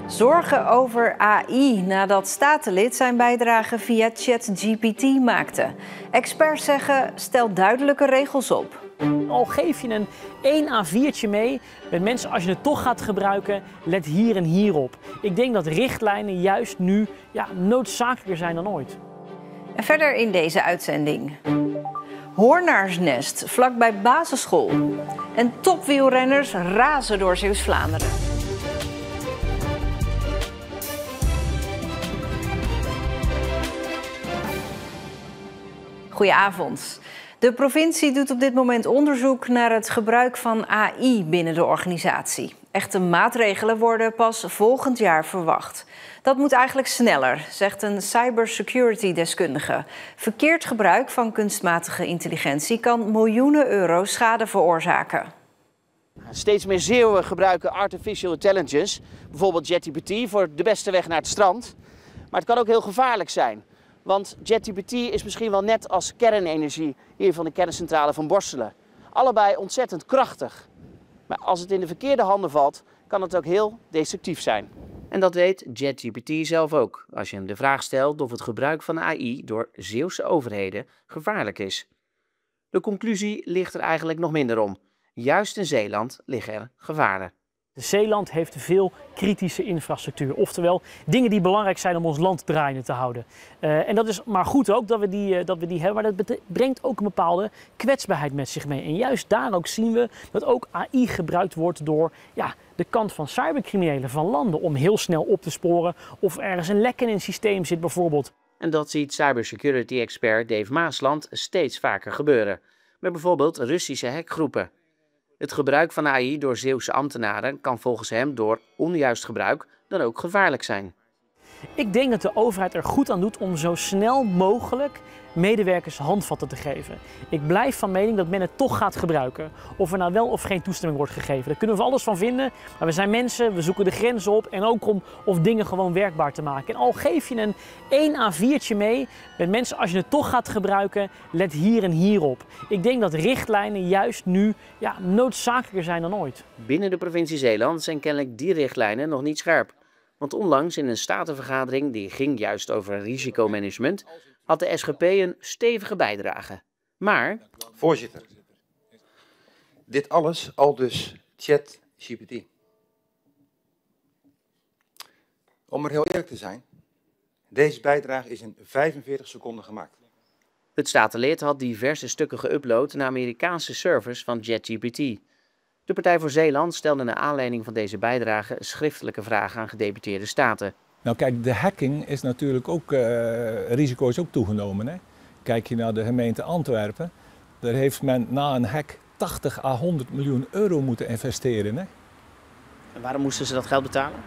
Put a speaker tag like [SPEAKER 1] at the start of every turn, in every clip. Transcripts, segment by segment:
[SPEAKER 1] Zorgen over AI nadat statenlid zijn bijdrage via ChatGPT maakte. Experts zeggen, stel duidelijke regels op.
[SPEAKER 2] Al geef je een 1 A4'tje mee met mensen, als je het toch gaat gebruiken, let hier en hier op. Ik denk dat richtlijnen juist nu noodzakelijker zijn dan ooit.
[SPEAKER 1] En verder in deze uitzending. Hoornaarsnest vlakbij basisschool. En topwielrenners razen door Zeeuws-Vlaanderen. Goedenavond. De provincie doet op dit moment onderzoek naar het gebruik van AI binnen de organisatie. Echte maatregelen worden pas volgend jaar verwacht. Dat moet eigenlijk sneller, zegt een cybersecurity-deskundige. Verkeerd gebruik van kunstmatige intelligentie kan miljoenen euro schade veroorzaken.
[SPEAKER 3] Steeds meer Zeeuwen gebruiken artificial intelligence, bijvoorbeeld ChatGPT, voor de beste weg naar het strand. Maar het kan ook heel gevaarlijk zijn. Want ChatGPT is misschien wel net als kernenergie hier van de kerncentrale van Borselen. Allebei ontzettend krachtig. Maar als het in de verkeerde handen valt, kan het ook heel destructief zijn. En dat weet ChatGPT zelf ook, als je hem de vraag stelt of het gebruik van AI door Zeeuwse overheden gevaarlijk is. De conclusie ligt er eigenlijk nog minder om. Juist in Zeeland liggen er gevaren.
[SPEAKER 2] Zeeland heeft veel kritische infrastructuur, oftewel dingen die belangrijk zijn om ons land draaiende te houden. En dat is maar goed ook dat we die hebben, maar dat brengt ook een bepaalde kwetsbaarheid met zich mee. En juist daar ook zien we dat ook AI gebruikt wordt door de kant van cybercriminelen van landen om heel snel op te sporen of ergens een lek in een systeem zit bijvoorbeeld.
[SPEAKER 3] En dat ziet cybersecurity-expert Dave Maasland steeds vaker gebeuren, met bijvoorbeeld Russische hackgroepen. Het gebruik van AI door Zeeuwse ambtenaren kan volgens hem door onjuist gebruik dan ook gevaarlijk zijn.
[SPEAKER 2] Ik denk dat de overheid er goed aan doet om zo snel mogelijk medewerkers handvatten te geven. Ik blijf van mening dat men het toch gaat gebruiken. Of er nou wel of geen toestemming wordt gegeven. Daar kunnen we alles van vinden. Maar we zijn mensen, we zoeken de grenzen op. En ook om dingen gewoon werkbaar te maken. En al geef je een 1 A4'tje mee met mensen, als je het toch gaat gebruiken, let hier en hier op. Ik denk dat richtlijnen juist nu noodzakelijker zijn dan ooit.
[SPEAKER 3] Binnen de provincie Zeeland zijn kennelijk die richtlijnen nog niet scherp. Want onlangs in een statenvergadering, die ging juist over risicomanagement, had de SGP een stevige bijdrage. Maar...
[SPEAKER 4] Voorzitter, dit alles al dus ChatGPT. Om er heel eerlijk te zijn, deze bijdrage is in 45 seconden gemaakt.
[SPEAKER 3] Het statenlid had diverse stukken geüpload naar Amerikaanse servers van ChatGPT. De Partij voor Zeeland stelde naar aanleiding van deze bijdrage schriftelijke vragen aan gedeputeerde staten.
[SPEAKER 5] Nou kijk, de hacking is natuurlijk ook, risico is ook toegenomen. Hè? Kijk je naar de gemeente Antwerpen, daar heeft men na een hack 80 à 100 miljoen euro moeten investeren. Hè?
[SPEAKER 3] En waarom moesten ze dat geld betalen?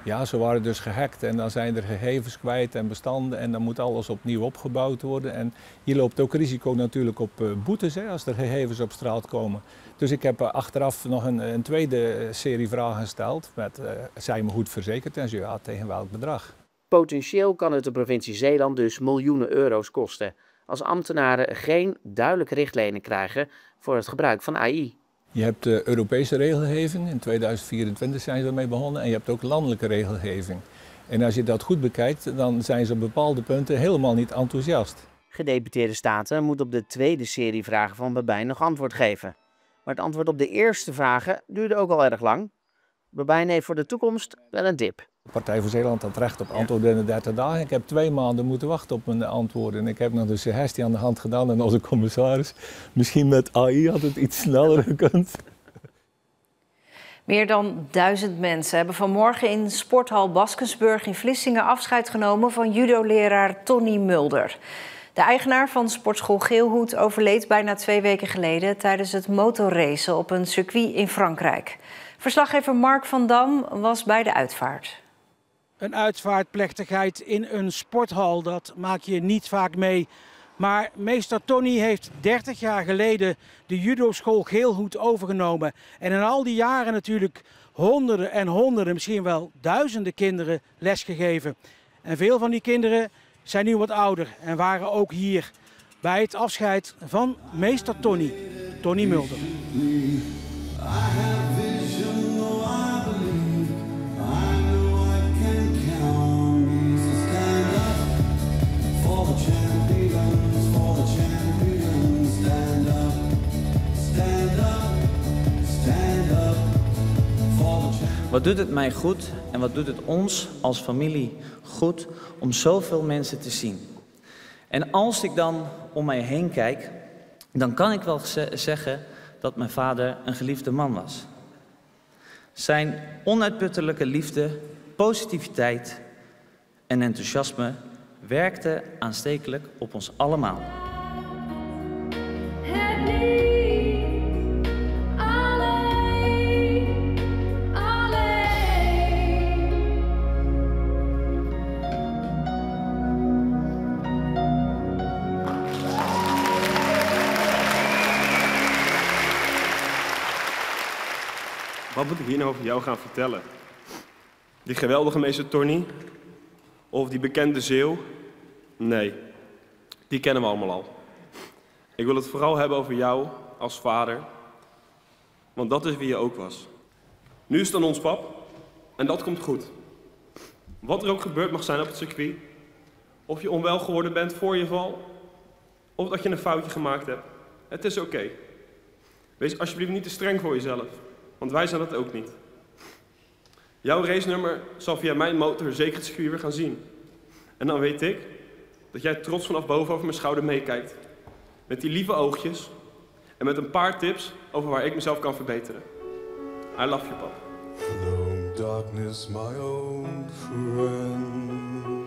[SPEAKER 5] Ja, ze waren dus gehackt en dan zijn er gegevens kwijt en bestanden en dan moet alles opnieuw opgebouwd worden. En je loopt ook risico natuurlijk op boetes als er gegevens op straat komen. Dus ik heb achteraf nog een tweede serie vragen gesteld met zijn me goed verzekerd en zo ja, tegen welk bedrag.
[SPEAKER 3] Potentieel kan het de provincie Zeeland dus miljoenen euro's kosten als ambtenaren geen duidelijke richtlijnen krijgen voor het gebruik van AI.
[SPEAKER 5] Je hebt Europese regelgeving, in 2024 zijn ze ermee begonnen en je hebt ook landelijke regelgeving. En als je dat goed bekijkt, dan zijn ze op bepaalde punten helemaal niet enthousiast.
[SPEAKER 3] Gedeputeerde staten moeten op de tweede serie vragen van Babijn nog antwoord geven. Maar het antwoord op de eerste vragen duurde ook al erg lang. Babijn heeft voor de toekomst wel een tip.
[SPEAKER 5] De Partij voor Zeeland had recht op antwoord binnen 30 dagen. Ik heb 2 maanden moeten wachten op mijn antwoorden. En ik heb nog de suggestie aan de hand gedaan aan onze commissaris. Misschien met AI had het iets sneller gekund.
[SPEAKER 1] Meer dan 1000 mensen hebben vanmorgen in sporthal Baskensburg in Vlissingen afscheid genomen van judo-leraar Tonny Mulder. De eigenaar van sportschool Geelhoed overleed bijna 2 weken geleden tijdens het motorracen op een circuit in Frankrijk. Verslaggever Mark van Dam was bij de uitvaart.
[SPEAKER 6] Een uitvaartplechtigheid in een sporthal, dat maak je niet vaak mee. Maar meester Tonny heeft 30 jaar geleden de judoschool Geelhoed overgenomen. En in al die jaren natuurlijk honderden en honderden, misschien wel duizenden kinderen lesgegeven. En veel van die kinderen zijn nu wat ouder en waren ook hier bij het afscheid van meester Tonny Mulder.
[SPEAKER 7] Wat doet het mij goed en wat doet het ons als familie goed om zoveel mensen te zien? En als ik dan om mij heen kijk, dan kan ik wel zeggen dat mijn vader een geliefde man was. Zijn onuitputtelijke liefde, positiviteit en enthousiasme werkte aanstekelijk op ons allemaal.
[SPEAKER 8] Wat moet ik hier nou over jou gaan vertellen? Die geweldige meester Tony? Of die bekende Zeeuw? Nee, die kennen we allemaal al. Ik wil het vooral hebben over jou als vader, want dat is wie je ook was. Nu is het aan ons, pap, en dat komt goed. Wat er ook gebeurd mag zijn op het circuit, of je onwel geworden bent voor je val, of dat je een foutje gemaakt hebt, het is oké. Wees alsjeblieft niet te streng voor jezelf. Want wij zijn dat ook niet. Jouw racenummer zal via mijn motor zeker het circuit weer gaan zien. En dan weet ik dat jij trots vanaf boven over mijn schouder meekijkt. Met die lieve oogjes en met een paar tips over waar ik mezelf kan verbeteren. I love you, pap.
[SPEAKER 9] Hello, darkness, my old friend.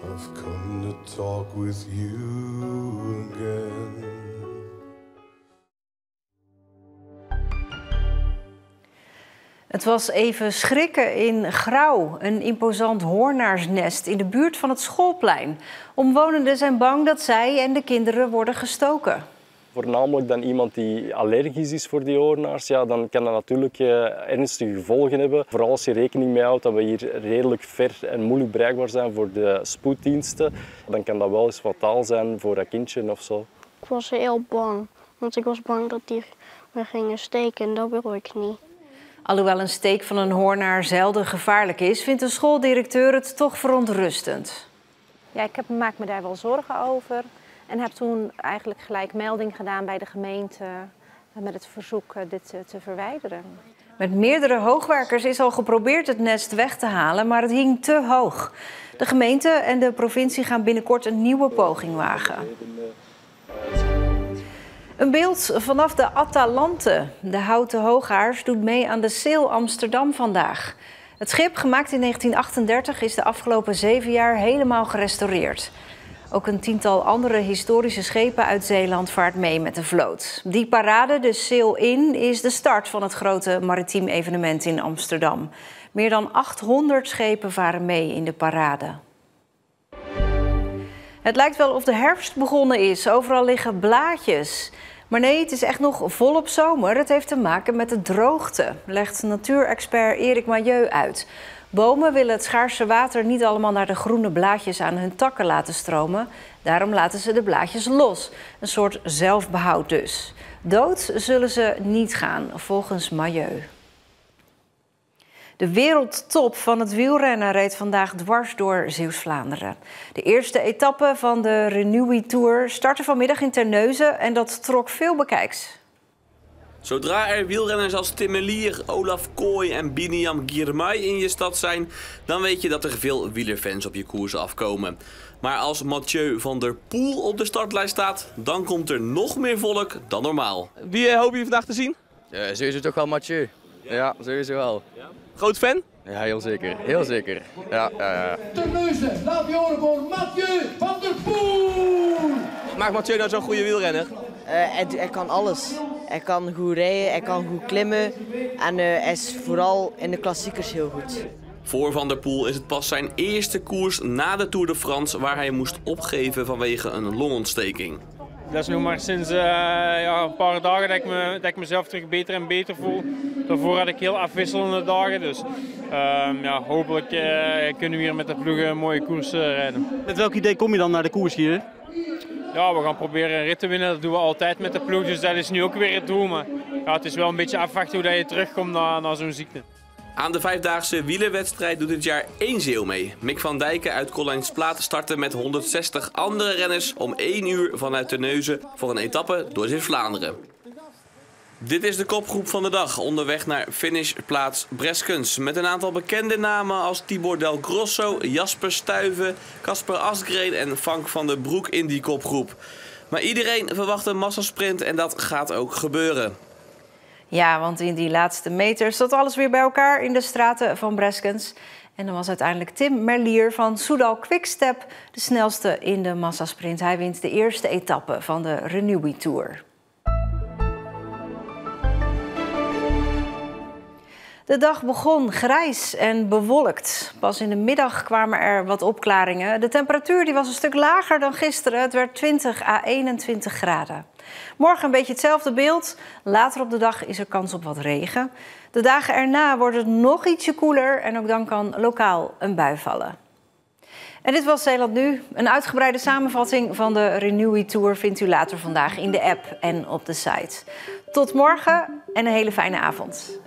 [SPEAKER 9] I've come to talk with you again.
[SPEAKER 1] Het was even schrikken in Grauw, een imposant hoornaarsnest in de buurt van het schoolplein. Omwonenden zijn bang dat zij en de kinderen worden gestoken.
[SPEAKER 10] Voornamelijk dan iemand die allergisch is voor die hoornaars, ja, dan kan dat natuurlijk ernstige gevolgen hebben. Vooral als je rekening mee houdt dat we hier redelijk ver en moeilijk bereikbaar zijn voor de spoeddiensten. Dan kan dat wel eens fataal zijn voor dat kindje of zo.
[SPEAKER 11] Ik was heel bang, want ik was bang dat die me gingen steken en dat wil ik niet.
[SPEAKER 1] Alhoewel een steek van een hoornaar zelden gevaarlijk is, vindt de schooldirecteur het toch verontrustend.
[SPEAKER 12] Ja, ik maak me daar wel zorgen over en heb toen eigenlijk gelijk melding gedaan bij de gemeente met het verzoek dit te verwijderen.
[SPEAKER 1] Met meerdere hoogwerkers is al geprobeerd het nest weg te halen, maar het hing te hoog. De gemeente en de provincie gaan binnenkort een nieuwe poging wagen. Een beeld vanaf de Atalante. De houten hoogaars doet mee aan de Sail Amsterdam vandaag. Het schip, gemaakt in 1938, is de afgelopen 7 jaar helemaal gerestaureerd. Ook een tiental andere historische schepen uit Zeeland vaart mee met de vloot. Die parade, de Sail In, is de start van het grote maritiem evenement in Amsterdam. Meer dan 800 schepen varen mee in de parade. Het lijkt wel of de herfst begonnen is. Overal liggen blaadjes. Maar nee, het is echt nog volop zomer. Het heeft te maken met de droogte, legt natuurexpert Erik Mailleu uit. Bomen willen het schaarse water niet allemaal naar de groene blaadjes aan hun takken laten stromen. Daarom laten ze de blaadjes los. Een soort zelfbehoud dus. Dood zullen ze niet gaan, volgens Mailleu. De wereldtop van het wielrennen reed vandaag dwars door Zeeuws-Vlaanderen. De eerste etappe van de Renewy Tour startte vanmiddag in Terneuzen en dat trok veel bekijks.
[SPEAKER 13] Zodra er wielrenners als Tim Merlier, Olaf Kooi en Biniam Girmay in je stad zijn, dan weet je dat er veel wielerfans op je koers afkomen. Maar als Mathieu van der Poel op de startlijst staat, dan komt er nog meer volk dan normaal.
[SPEAKER 14] Wie hoop je vandaag te zien?
[SPEAKER 15] Sowieso toch wel Mathieu. Ja, sowieso wel.
[SPEAKER 14] Ja. Groot fan?
[SPEAKER 15] Ja, heel zeker. Heel zeker. Ja.
[SPEAKER 16] Terneuzen, laat je horen voor Mathieu van der Poel!
[SPEAKER 14] Maakt Mathieu nou zo'n goede wielrenner?
[SPEAKER 17] Hij kan alles. Hij kan goed rijden, hij kan goed klimmen en hij is vooral in de klassiekers heel goed.
[SPEAKER 13] Voor Van der Poel is het pas zijn eerste koers na de Tour de France waar hij moest opgeven vanwege een longontsteking.
[SPEAKER 18] Dat is nu maar sinds een paar dagen dat ik mezelf terug beter en beter voel. Daarvoor had ik heel afwisselende dagen, dus hopelijk kunnen we hier met de ploeg een mooie koers rijden.
[SPEAKER 14] Met welk idee kom je dan naar de koers hier?
[SPEAKER 18] Ja, we gaan proberen een rit te winnen, dat doen we altijd met de ploeg, dus dat is nu ook weer het doel. Maar ja, het is wel een beetje afwachten hoe je terugkomt na zo'n ziekte.
[SPEAKER 13] Aan de 5-daagse wielerwedstrijd doet dit jaar 1 Zeeuw mee. Mick van Dijken uit Collijnsplaat startte met 160 andere renners om 1 uur vanuit Terneuzen voor een etappe door Zeeuws-Vlaanderen. Dit is de kopgroep van de dag, onderweg naar finishplaats Breskens. Met een aantal bekende namen als Tibor Del Grosso, Jasper Stuyven, Casper Asgreen en Frank van den Broek in die kopgroep. Maar iedereen verwacht een massasprint en dat gaat ook gebeuren.
[SPEAKER 1] Ja, want in die laatste meters zat alles weer bij elkaar in de straten van Breskens. En dan was uiteindelijk Tim Merlier van Soudal Quickstep de snelste in de massasprint. Hij wint de eerste etappe van de Renewy Tour. De dag begon grijs en bewolkt. Pas in de middag kwamen er wat opklaringen. De temperatuur die was een stuk lager dan gisteren. Het werd 20 à 21 graden. Morgen een beetje hetzelfde beeld. Later op de dag is er kans op wat regen. De dagen erna wordt het nog ietsje koeler en ook dan kan lokaal een bui vallen. En dit was Zeeland Nu. Een uitgebreide samenvatting van de Renewy Tour vindt u later vandaag in de app en op de site. Tot morgen en een hele fijne avond.